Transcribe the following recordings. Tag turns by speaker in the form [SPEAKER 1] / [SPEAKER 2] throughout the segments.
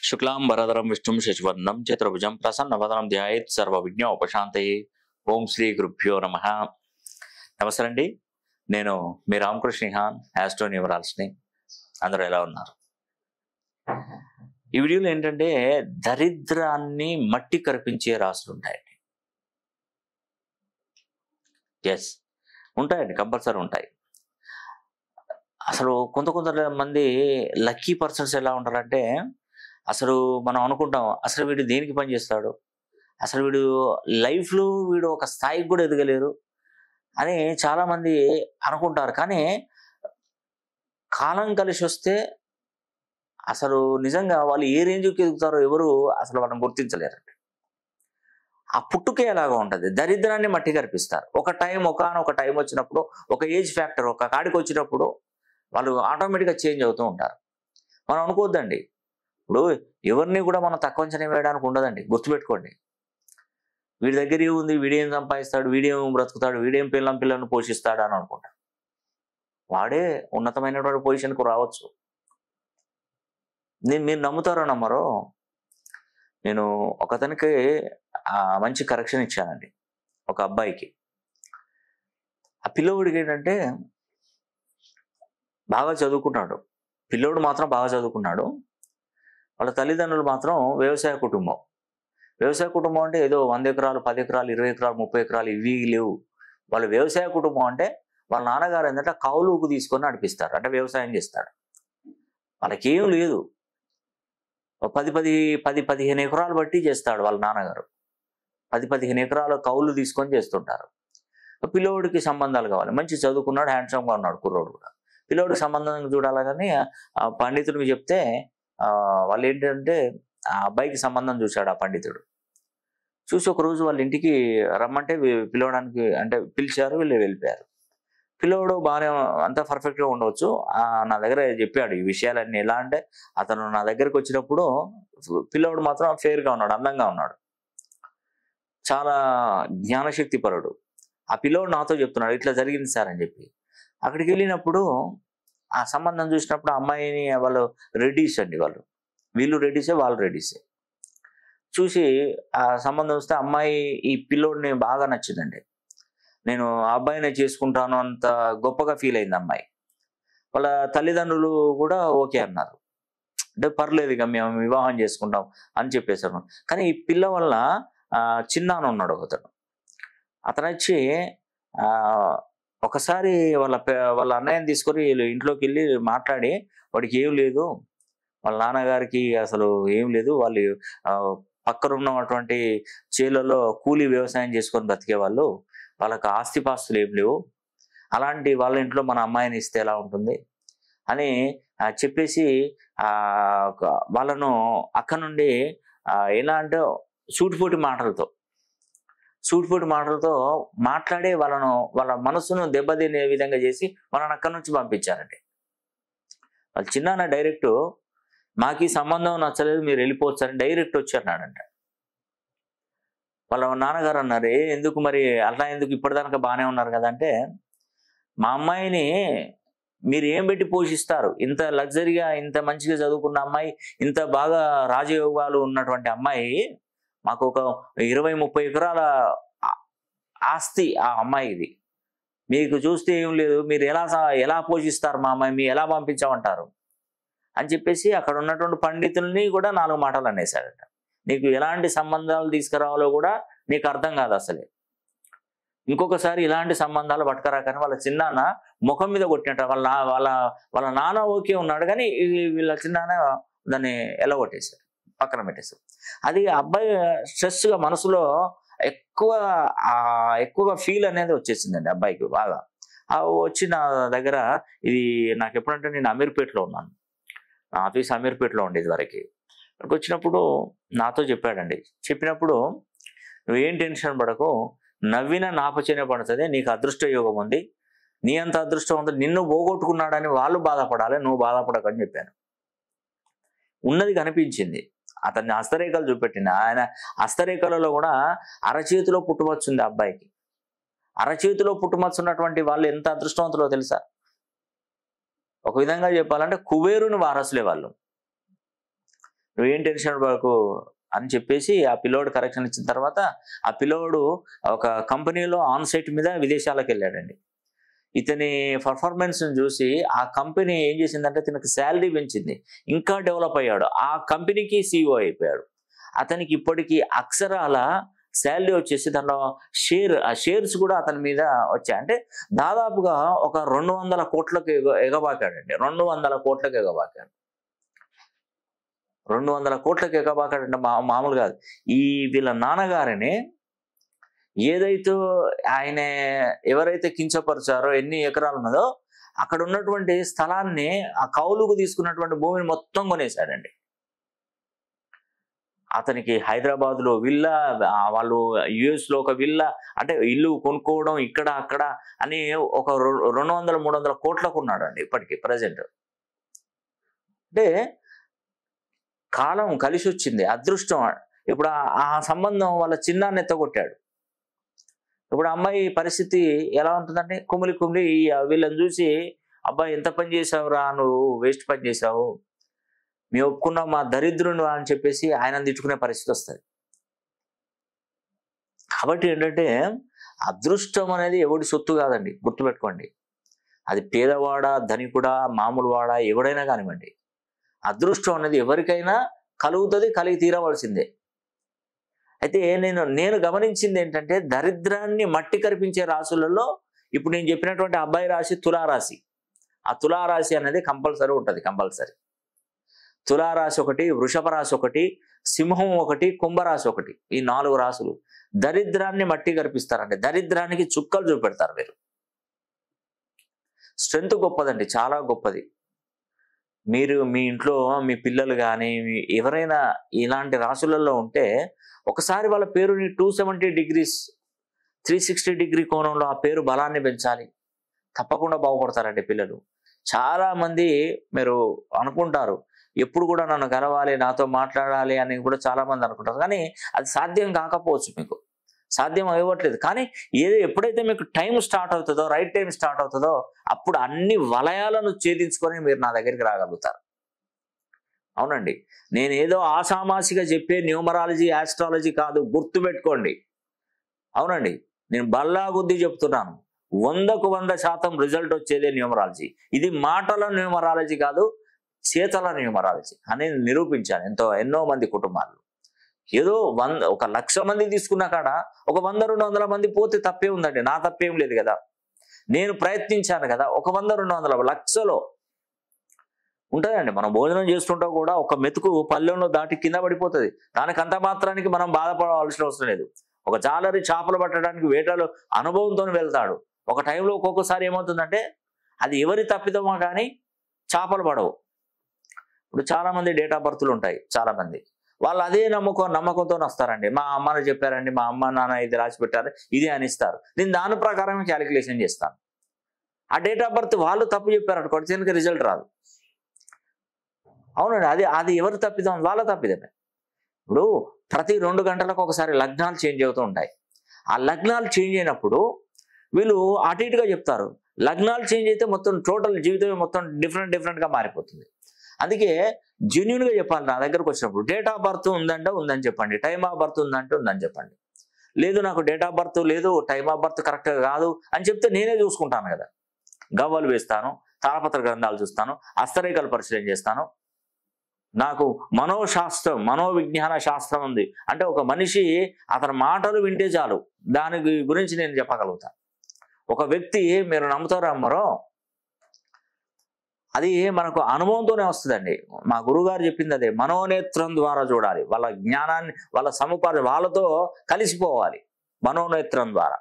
[SPEAKER 1] శుక్లాంబరధరం విష్ణుం శశివర్ణం చతుర్భుజం ప్రసన్నవదనం ధ్యాయేత్ సర్వవిఘ్నోపశాంతయే. ఓం శ్రీ గురుభ్యో నమః. నమస్తే అండి, నేను మీ రామకృష్ణ నిహాన్, ఆస్ట్రో న్యూమరాలజిస్ట్ని. అందరూ ఎలా ఉన్నారు? ఈ వీడియోలో ఏంటంటే దరిద్రాన్ని మట్టి కరిపించే రాసులు ఉంటాయండి. ఎస్, ఉంటాయండి, కంపల్సరీ ఉంటాయి. అసలు కొంతమంది లక్కీ పర్సన్స్ ఎలా ఉంటారంటే, అసలు మనం అనుకుంటాం అసలు వీడు దేనికి పని చేస్తాడు, అసలు వీడు లైఫ్లో వీడు ఒక స్థాయికి కూడా ఎదగలేరు అని చాలామంది అనుకుంటారు. కానీ కాలం కలిసి వస్తే అసలు నిజంగా వాళ్ళు ఏ రేంజ్కి ఎదుగుతారో ఎవరు అసలు వాళ్ళని గుర్తించలేరండి. ఆ పుట్టుకే ఎలాగా ఉంటుంది, దరిద్రాన్ని మట్టి కనిపిస్తారు. ఒకనొక టైం వచ్చినప్పుడు, ఒక ఏజ్ ఫ్యాక్టర్ ఒక కాడికి వచ్చినప్పుడు వాళ్ళు ఆటోమేటిక్గా చేంజ్ అవుతూ ఉంటారు. మనం అనుకోవద్దండి, ఇప్పుడు ఎవరిని కూడా మనం తక్కువ అంచనా వేయడానికి ఉండదండి. గుర్తుపెట్టుకోండి, వీడి దగ్గర ఏముంది, వీడేం సంపాదిస్తాడు, వీడేం బ్రతుకుతాడు, వీడేం పిల్లలను పోషిస్తాడు అని అనుకుంటాడు. వాడే ఉన్నతమైనటువంటి పొజిషన్కు రావచ్చు. మీరు నమ్ముతారో నమ్మరో, నేను ఒకతనికి మంచి కరెక్షన్ ఇచ్చానండి, ఒక అబ్బాయికి. ఆ పిల్లవాడికి ఏంటంటే బాగా చదువుకున్నాడు, పిల్లోడు మాత్రం బాగా చదువుకున్నాడు. వాళ్ళ తల్లిదండ్రులు మాత్రం వ్యవసాయ కుటుంబం. వ్యవసాయ కుటుంబం అంటే ఏదో 100 ఎకరాలు, 10 ఎకరాలు, 20 ఎకరాలు, 30 ఎకరాలు ఇవి లేవు. వాళ్ళు వ్యవసాయ కుటుంబం అంటే వాళ్ళ నాన్నగారు ఏంటంటే కౌలుకు తీసుకొని నడిపిస్తారు, అంటే వ్యవసాయం చేస్తాడు. వాళ్ళకేం లేదు, 10-15 ఎకరాలు బట్టి చేస్తాడు వాళ్ళ నాన్నగారు. 10-15 ఎకరాల కౌలు తీసుకొని చేస్తుంటారు. పిల్లోడికి సంబంధాలు కావాలి, మంచి చదువుకున్నాడు, హ్యాండ్సమ్గా ఉన్నాడు కుర్రోడు కూడా. పిల్లోడికి సంబంధం చూడాలి కానీ ఆ పండితుడికి చెప్తే వాళ్ళు ఏంటంటే ఆ అబ్బాయికి సంబంధం చూశాడు. ఆ పండితుడు చూసి ఒకరోజు వాళ్ళ ఇంటికి రమ్మంటే పిలవడానికి అంటే పిలిచారు, వీళ్ళు వెళ్ళిపోయారు. పిల్లోడు బాగానే అంతా పర్ఫెక్ట్గా ఉండవచ్చు, నా దగ్గర చెప్పాడు ఈ విషయాలన్నీ. ఎలా అంటే అతను నా దగ్గరకు వచ్చినప్పుడు పిల్లోడు మాత్రం ఫేర్గా ఉన్నాడు, అందంగా ఉన్నాడు, చాలా జ్ఞానశక్తి పరుడు. ఆ పిల్లోడు నాతో చెప్తున్నాడు ఇట్లా జరిగింది సార్ అని చెప్పి. అక్కడికి వెళ్ళినప్పుడు ఆ సంబంధం చూసినప్పుడు అమ్మాయిని, వాళ్ళు రెడ్డీస్ అండి, వీళ్ళు రెడ్డీసే, వాళ్ళు రెడ్డీసే. చూసి ఆ సంబంధం వస్తే అమ్మాయి ఈ పిల్లోడిని బాగా నచ్చిందండి. నేను ఆ అబ్బాయిని చేసుకుంటాను అంత గొప్పగా ఫీల్ అయింది అమ్మాయి. వాళ్ళ తల్లిదండ్రులు కూడా ఓకే అన్నారు, అంటే పర్లేదు ఇక మేము వివాహం చేసుకుంటాం అని చెప్పేశారు. కానీ ఈ పిల్ల వల్ల చిన్నాన్న ఉన్నాడు అతను వచ్చి ఒకసారి వాళ్ళ అన్నయ్యని తీసుకొని ఇంట్లోకి వెళ్ళి మాట్లాడి, వాడికి ఏం లేదు, వాళ్ళ నాన్నగారికి అసలు ఏం లేదు, వాళ్ళు పక్కన ఉన్నటువంటి చేలలో కూలీ వ్యవసాయం చేసుకొని బతికేవాళ్ళు, వాళ్ళకి ఆస్తిపాస్తులు ఏం లేవు, అలాంటి వాళ్ళ ఇంట్లో మన అమ్మాయిని ఇస్తే ఎలా ఉంటుంది అని చెప్పేసి వాళ్ళను అక్కడ నుండి ఎలా అంటే సూటిపోటి మాటలతో మాట్లాడి వాళ్ళ మనసును దెబ్బతినే విధంగా చేసి వాళ్ళని అక్కడి నుంచి పంపించారండి. వాళ్ళ చిన్నాన్న డైరెక్ట్ మాకు ఈ సంబంధం నచ్చలేదు, మీరు వెళ్ళిపోవచ్చని డైరెక్ట్ వచ్చి అన్నాడంట. వాళ్ళ నాన్నగారు అన్నారు, ఎందుకు మరి అట్లా ఎందుకు, ఇప్పటిదాకా బాగానే ఉన్నారు కదా అంటే, మా అమ్మాయిని మీరు ఏం పెట్టి పోషిస్తారు, ఇంత లగ్జరీగా ఇంత మంచిగా చదువుకున్న అమ్మాయి, ఇంత బాగా రాజయోగాలు ఉన్నటువంటి అమ్మాయి, మాకు ఒక 20-30 ఎకరాల ఆస్తి ఆ అమ్మాయిది, మీకు చూస్తే ఏం లేదు, మీరు ఎలా పోషిస్తారు మా అమ్మాయి, మీరు ఎలా పంపించామంటారు అని చెప్పేసి అక్కడ ఉన్నటువంటి పండితుల్ని కూడా 4 మాటలు అనేసాడట. నీకు ఎలాంటి సంబంధాలు తీసుకురావాలో కూడా నీకు అర్థం కాదు అసలే, ఇంకొకసారి ఇలాంటి సంబంధాలు పట్టుకరాకని వాళ్ళ చిన్నాన్న ముఖం మీద కొట్టినట్ట. వాళ్ళ నాన్న ఓకే ఉన్నాడు, కానీ వీళ్ళ చిన్నాన్న దాన్ని ఎలగొట్టేశారు, పక్కన పెట్టేశారు. అది అబ్బాయి స్ట్రెస్గా మనసులో ఎక్కువగా ఫీల్ అనేది వచ్చేసిందండి అబ్బాయికి బాగా. వచ్చి నా దగ్గర, ఇది నాకు ఎప్పుడంటే నేను అమీర్పేటలో ఉన్నాను, నా ఆఫీస్ అమీర్పేటలో ఉండేది వరకు. అక్కడికి వచ్చినప్పుడు నాతో చెప్పాడండి. చెప్పినప్పుడు నువ్వేం టెన్షన్ పడకు, నవ్విన నాపచనే పడుతుంది, నీకు అదృష్ట యోగం ఉంది, నీ అంత అదృష్టం ఉంది, నిన్ను పోగొట్టుకున్నాడని వాళ్ళు బాధపడాలి, నువ్వు బాధపడకని చెప్పాను. ఉన్నది కనిపించింది, అతన్ని హస్తరేఖలు చూపెట్టిన ఆయన హస్తరేఖలలో కూడా అరచేతిలో పుట్టుమచ్చుంది అబ్బాయికి. అరచేతిలో పుట్టుమచ్చున్నటువంటి వాళ్ళు ఎంత అదృష్టవంతులో తెలుసా? ఒక విధంగా చెప్పాలంటే కుబేరుని వారసులే వాళ్ళు. నువ్వేం టెన్షన్ పడకు అని చెప్పేసి ఆ పిల్లోడు కరెక్షన్ ఇచ్చిన తర్వాత ఆ పిల్లోడు ఒక కంపెనీలో ఆన్ సైట్ మీద విదేశాలకు వెళ్ళాడండి. ఇతని పర్ఫార్మెన్స్ చూసి ఆ కంపెనీ ఏం చేసిందంటే తనకి శాలరీ పెంచింది, ఇంకా డెవలప్ అయ్యాడు, ఆ కంపెనీకి CEO అయిపోయాడు. అతనికి ఇప్పటికీ అక్షరాల శాలరీ వచ్చేసి దాంట్లో ఆ షేర్స్ కూడా అతని మీద వచ్చాయి. అంటే దాదాపుగా ఒక 200 కోట్లకు ఎగబాకాడండి. 200 కోట్లకు ఎగబాకాడు. 200 కోట్లకు ఎగబాకాడంటే మామూలు కాదు. ఈ వీళ్ళ నాన్నగారిని ఏదైతే ఆయన ఎవరైతే కించపరిచారో, ఎన్ని ఎకరాలు ఉన్నదో అక్కడ ఉన్నటువంటి స్థలాన్ని, ఆ కౌలుకు తీసుకున్నటువంటి భూమిని మొత్తం కొనేశాడండి. అతనికి హైదరాబాద్లో విల్లా, వాళ్ళు US లో ఒక విల్లా, అంటే ఇల్లు కొనుక్కోవడం ఇక్కడ అక్కడ అని ఒక 200-300 కోట్లకు ఉన్నాడండి ఇప్పటికీ ప్రజెంట్. అంటే కాలం కలిసి వచ్చింది, అదృష్టం. ఇప్పుడు ఆ సంబంధం వాళ్ళ చిన్నాన్ని ఎత్తగొట్టాడు. ఇప్పుడు అమ్మాయి పరిస్థితి ఎలా ఉంటుందంటే కుమిలి వీళ్ళని చూసి, అబ్బాయి ఎంత పని చేసావురా, నువ్వు వేస్ట్ పని చేసావు, మేము ఒప్పుకున్నాం, మా దరిద్రుడు అని చెప్పేసి ఆయన తిట్టుకునే పరిస్థితి వస్తుంది. కాబట్టి ఏంటంటే అదృష్టం అనేది ఎవడి సొత్తు కాదండి, గుర్తుపెట్టుకోండి. అది పేదవాడా, ధనికుడా, మామూలు వాడా, ఎవడైనా కానివ్వండి, అదృష్టం అనేది ఎవరికైనా కలుగుతుంది, కలిగి తీరవలసిందే. అయితే నేను గమనించింది ఏంటంటే దరిద్రాన్ని మట్టి కరిపించే రాశులలో ఇప్పుడు నేను చెప్పినటువంటి అబ్బాయి రాశి తులారాశి. ఆ తులారాశి అనేది కంపల్సరీ ఉంటుంది, కంపల్సరీ. తులారాశి ఒకటి, వృషభ రాశి ఒకటి, సింహం ఒకటి, కుంభరాశి ఒకటి. ఈ 4 రాశులు దరిద్రాన్ని మట్టి కరిపిస్తారండి. దరిద్రానికి చుక్కలు చూపెడతారు వీరు. స్ట్రెంత్ గొప్పదండి, చాలా గొప్పది. మీరు మీ ఇంట్లో మీ పిల్లలు కానీ ఎవరైనా ఇలాంటి రాశులలో ఉంటే ఒకసారి వాళ్ళ పేరుని 270 degrees 360 degree కోణంలో ఆ పేరు బలాన్ని పెంచాలి. తప్పకుండా బాగుపడతారండి పిల్లలు. చాలా మంది మీరు అనుకుంటారు ఎప్పుడు కూడా నన్ను గెలవాలి, నాతో మాట్లాడాలి అని కూడా చాలా మంది అనుకుంటారు. కానీ అది సాధ్యం కాకపోవచ్చు, మీకు సాధ్యం అవ్వట్లేదు. కానీ ఎప్పుడైతే మీకు టైం స్టార్ట్ అవుతుందో, రైట్ టైం స్టార్ట్ అవుతుందో, అప్పుడు అన్ని వలయాలను ఛేదించుకొని మీరు నా దగ్గరికి రాగలుగుతారు. అవునండి, నేను ఏదో ఆషామాషిగా చెప్పే న్యూమరాలజీ, ఆస్ట్రాలజీ కాదు, గుర్తుపెట్టుకోండి. అవునండి, నేను బల్లా గుద్ది చెప్తున్నాను. 100కు 100% రిజల్ట్ వచ్చేదే న్యూమరాలజీ. ఇది మాటల న్యూమరాలజీ కాదు, చేతల న్యూమరాలజీ అనేది నిరూపించాను ఎన్నో మంది కుటుంబాలు. ఏదో 1,00,000 మంది తీసుకున్నా కాడ ఒక 100-200 మంది పోతే తప్పే ఉందండి, నా తప్పేం లేదు కదా. నేను ప్రయత్నించాను కదా. ఒక 100-200 లక్షలో ఉంటుందండి. మనం భోజనం చేస్తుంటా కూడా ఒక మెతుకు పల్లెంలో దాటి కింద పడిపోతుంది. దానికి అంత మాత్రానికి మనం బాధపడవలసిన అవసరం లేదు. ఒక జాలరి చేపలు పట్టడానికి వేటలో అనుభవంతో వెళ్తాడు. ఒక టైంలో ఒక్కొక్కసారి ఏమవుతుందంటే అది ఎవరి తప్పిదమో కానీ చేపలు పడవు. ఇప్పుడు చాలా మంది డేట్ ఆఫ్ బర్త్లు ఉంటాయి, చాలా మంది వాళ్ళు అదే నమ్మకంతో వస్తారండి. మా అమ్మని చెప్పారండి, మా అమ్మ నాన్న ఇది రాసి పెట్టారు, ఇది అనిస్తారు. నేను దాని ప్రకారం క్యాలిక్యులేషన్ చేస్తాను. ఆ డేట్ ఆఫ్ బర్త్ వాళ్ళు తప్పు చెప్పారు అనుకోండి, దీనికి రిజల్ట్ రాదు. అవునండి, అది ఎవరు తప్పిదం? వాళ్ళ తప్పిదమే. ఇప్పుడు ప్రతి 2 గంటలకు ఒకసారి లగ్నాలు చేంజ్ అవుతూ ఉంటాయి. ఆ లగ్నాలు చేంజ్ అయినప్పుడు వీళ్ళు అటు ఇటుగా చెప్తారు. లగ్నాలు చేంజ్ అయితే మొత్తం టోటల్ జీవితం మొత్తం డిఫరెంట్గా మారిపోతుంది. అందుకే జెన్యున్గా చెప్పాలి. నా దగ్గరకు వచ్చినప్పుడు డేట్ ఆఫ్ బర్త్ ఉందంటే ఉందని చెప్పండి, టైమ్ ఆఫ్ బర్త్ ఉందంటే ఉందని చెప్పండి. లేదు నాకు డేట్ ఆఫ్ బర్త్ లేదు, టైమ్ ఆఫ్ బర్త్ కరెక్ట్గా కాదు అని చెప్తే నేనే చూసుకుంటాను కదా. గవ్వలు వేస్తాను, తాళపత్ర గ్రంథాలు చూస్తాను, హస్తరేఖలు పరిశీలన చేస్తాను. నాకు మనోశాస్త్రం, మనోవిజ్ఞాన శాస్త్రం ఉంది. అంటే ఒక మనిషి అతని మాటలు వింటే చాలు, దాని గురించి నేను చెప్పగలుగుతాను. ఒక వ్యక్తి, మీరు నమ్ముతారో నమ్మరో, అది మనకు అనుభవంతోనే వస్తుందండి. మా గురువుగారు చెప్పింది అదే, మనోనేత్రం ద్వారా చూడాలి. వాళ్ళ జ్ఞానాన్ని, వాళ్ళ సముపార్జన వాళ్ళతో కలిసిపోవాలి మనోనేత్రం ద్వారా.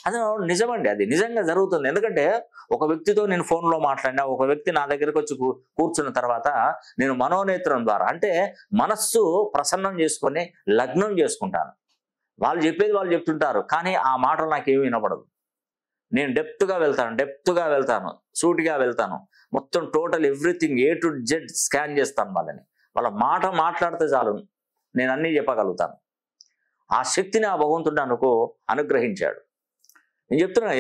[SPEAKER 1] అది నిజమండి, అది నిజంగా జరుగుతుంది. ఎందుకంటే ఒక వ్యక్తితో నేను ఫోన్లో మాట్లాడినా, ఒక వ్యక్తి నా దగ్గరకు వచ్చి కూర్చున్న తర్వాత నేను మనోనేత్రం ద్వారా, అంటే మనస్సు ప్రసన్నం చేసుకొని లగ్నం చేసుకుంటాను. వాళ్ళు చెప్పేది వాళ్ళు చెప్తుంటారు, కానీ ఆ మాటలు నాకేమీ వినపడదు. నేను డెప్త్గా వెళ్తాను, సూటిగా వెళ్తాను. మొత్తం total everything A to Z scan చేస్తాను వాళ్ళని. వాళ్ళ మాట మాట్లాడితే చాలు, నేను అన్నీ చెప్పగలుగుతాను. ఆ శక్తిని ఆ భగవంతుడు నాకు అనుగ్రహించాడు. నేను చెప్తున్నాను,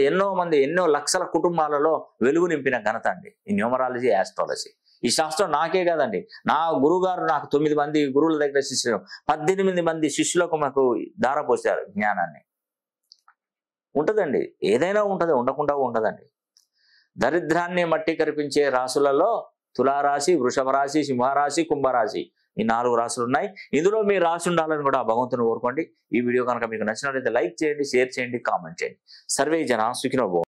[SPEAKER 1] ఎన్నో లక్షల కుటుంబాలలో వెలుగు నింపిన ఘనత అండి ఈ న్యూమరాలజీ, ఆస్ట్రాలజీ. ఈ శాస్త్రం నాకే కాదండి, నా గురుగారు నాకు 9 మంది గురువుల దగ్గర శిష్యులు, 18 మంది శిష్యులకు మాకు ధారపోసారు జ్ఞానాన్ని. ఉంటదండి, ఏదైనా ఉంటది, ఉండకుండా ఉండదండి. దరిద్రాన్ని మట్టి కరిపించే రాశులలో తులారాశి, వృషభ రాశి, సింహరాశి, కుంభరాశి, ఈ 4 రాశులు ఉన్నాయి. ఇందులో మీ రాశి ఉండాలని కూడా భగవంతుని కోరుకోండి. ఈ వీడియో కనుక మీకు నచ్చినట్లయితే లైక్ చేయండి, షేర్ చేయండి, కామెంట్ చేయండి. సర్వే జన సుఖినో భవంతు.